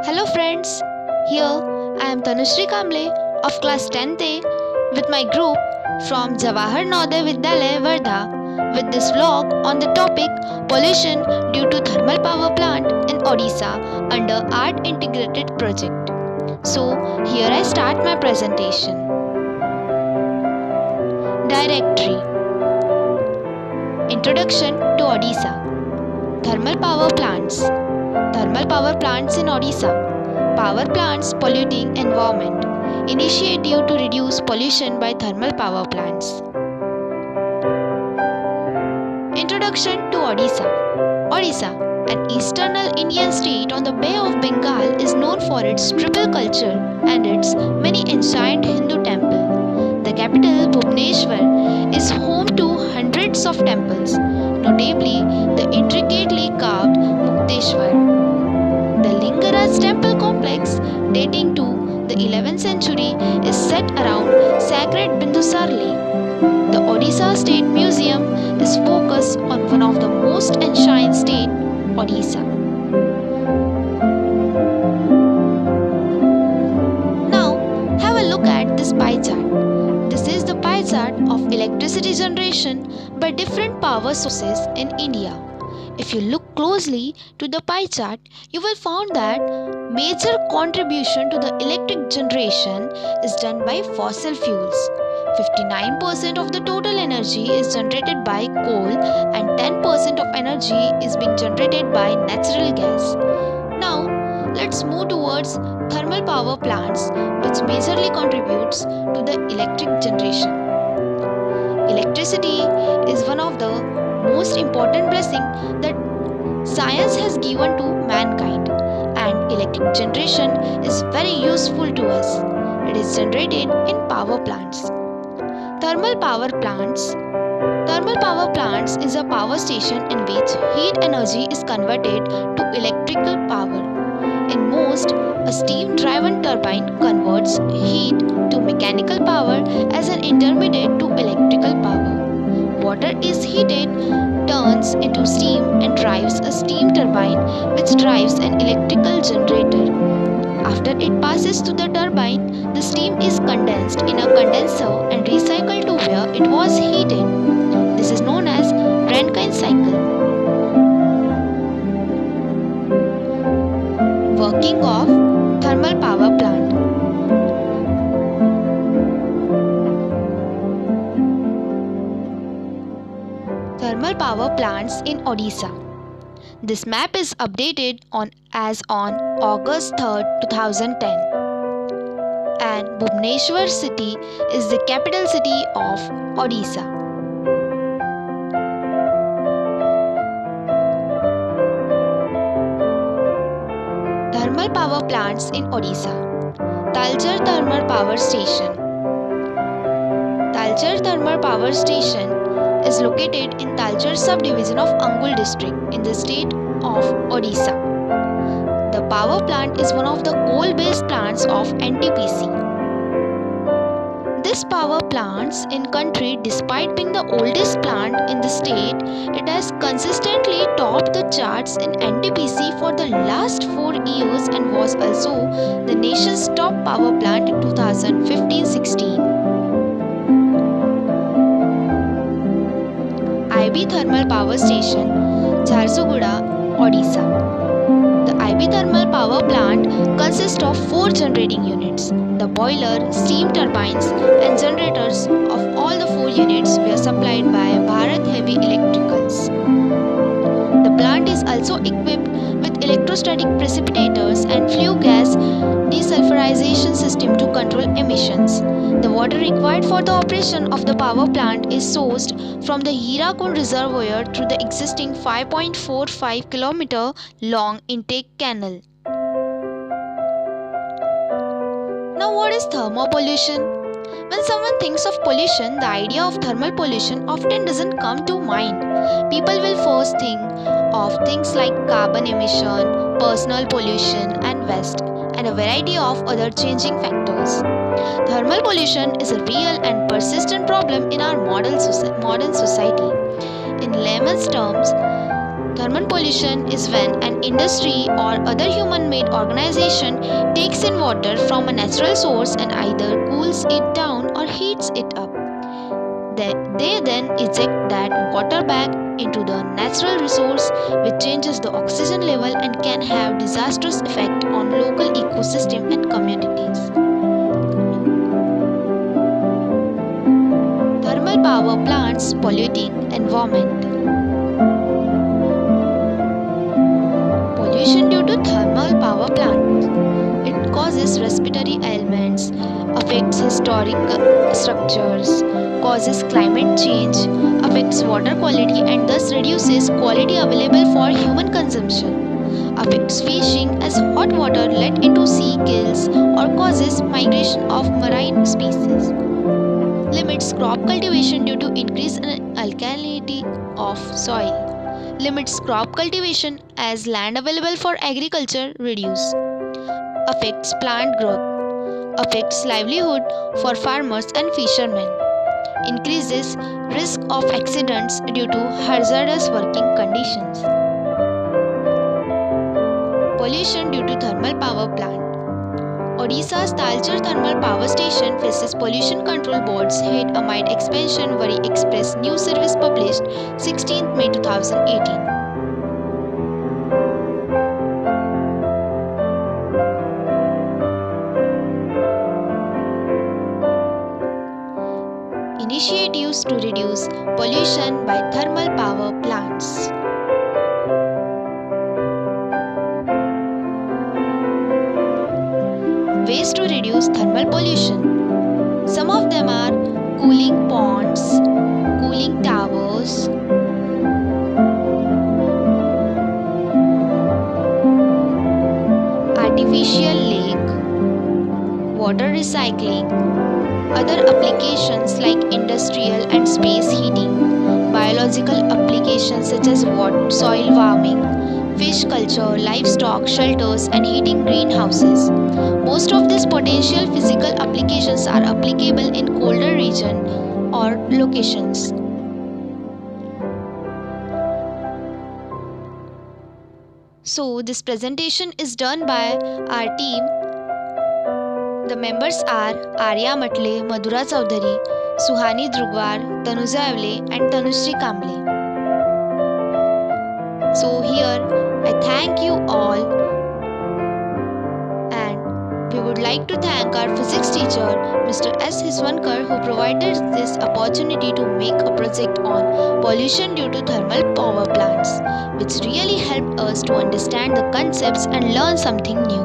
Hello friends, here I am Tanushree Kamble of class 10th A with my group from Jawahar Navodaya Vidyalaya Wardha with this vlog on the topic pollution due to thermal power plant in Odisha under Art Integrated Project. So here I start my presentation. Directory. Introduction to Odisha. Thermal power plants. Thermal power plants in Odisha. Power plants polluting environment. Initiative to reduce pollution by thermal power plants. Introduction to Odisha. Odisha, an eastern Indian state on the Bay of Bengal, is known for its tribal culture and its many ancient Hindu temples. The capital, Bhubaneswar, is home to hundreds of temples, notably the intricately carved Mukteshwar. The Lingaraj temple complex, dating to the 11th century, is set around sacred Bindusar Lake. The Odisha State Museum is focused on one of the most ancient state, Odisha. Now, have a look at this pie chart. This is the pie chart of electricity generation by different power sources in India. If you look closely to the pie chart, you will find that major contribution to the electric generation is done by fossil fuels. 59% of the total energy is generated by coal and 10% of energy is being generated by natural gas. Now, let's move towards thermal power plants, which majorly contributes to the electric generation. Electricity is one of the most important blessing that science has given to mankind, and electric generation is very useful to us. It is generated in power plants. Thermal power plants. Thermal power plants is a power station in which heat energy is converted to electrical power. In most, a steam-driven turbine converts heat to mechanical power as an intermediate to electrical power. Water is heated, turns into steam and drives a steam turbine which drives an electrical generator. After it passes to the turbine, the steam is condensed in a condenser and recycled to where it was heated. This is known as Rankine cycle. Working of thermal power plant. Thermal power plants in Odisha. This map is updated as on August 3, 2010. And Bhubaneswar city is the capital city of Odisha. Thermal power plants in Odisha. Talcher Thermal Power Station. Talcher Thermal Power Station is located in Talcher subdivision of Angul district in the state of Odisha. The power plant is one of the coal-based plants of NTPC. This power plants in country, despite being the oldest plant in the state, it has consistently topped the charts in NTPC for the last 4 years and was also the nation's top power plant in 2015-16. IB Thermal Power Station, Jharsuguda, Odisha. The IB Thermal Power Plant consists of 4 generating units. The boiler, steam turbines and generators of all the 4 units were supplied by Bharat Heavy Electricals. The plant is also equipped with electrostatic precipitators and flue gas desulfurization system to control emissions. The water required for the operation of the power plant is sourced from the Hirakund reservoir through the existing 5.45 km long intake canal. Now, what is thermopollution? When someone thinks of pollution, the idea of thermal pollution often doesn't come to mind. People will first think of things like carbon emission, personal pollution and waste, and a variety of other changing factors. Thermal pollution is a real and persistent problem in our modern society. In layman's terms, Thermal pollution is when an industry or other human made organization takes in water from a natural source and either cools it down or heats it up. They then eject that water back into the natural resource, which changes the oxygen level and can have disastrous effect on local ecosystem and communities. Thermal power plants polluting environment. Pollution due to thermal power plants. It causes respiratory ailments, affects historic structures, causes climate change, affects water quality and thus reduces quality available for human consumption, affects fishing as hot water let into sea kills or causes migration of marine species, limits crop cultivation due to increase in alkalinity of soil, limits crop cultivation as land available for agriculture reduce, affects plant growth, affects livelihood for farmers and fishermen, increases risk of accidents due to hazardous working conditions. Pollution due to thermal power plant. Odisha's Talcher Thermal Power Station faces Pollution Control Board's head amid expansion worry express news service published 16th May 2018. Initiatives to reduce pollution by thermal power plants. Ways to reduce thermal pollution. Some of them are cooling ponds, cooling towers, artificial lake, water recycling, other applications like industrial and space heating, biological applications such as soil warming, fish culture, livestock, shelters, and heating greenhouses. Most of these potential physical applications are applicable in colder regions or locations. So, this presentation is done by our team. The members are Arya Matle, Madhura Chaudhary, Suhani Drugwar, Tanuja Avle, and Tanushree Kamble. So here I thank you all, and we would like to thank our physics teacher Mr. S. Hiswankar, who provided this opportunity to make a project on pollution due to thermal power plants, which really helped us to understand the concepts and learn something new.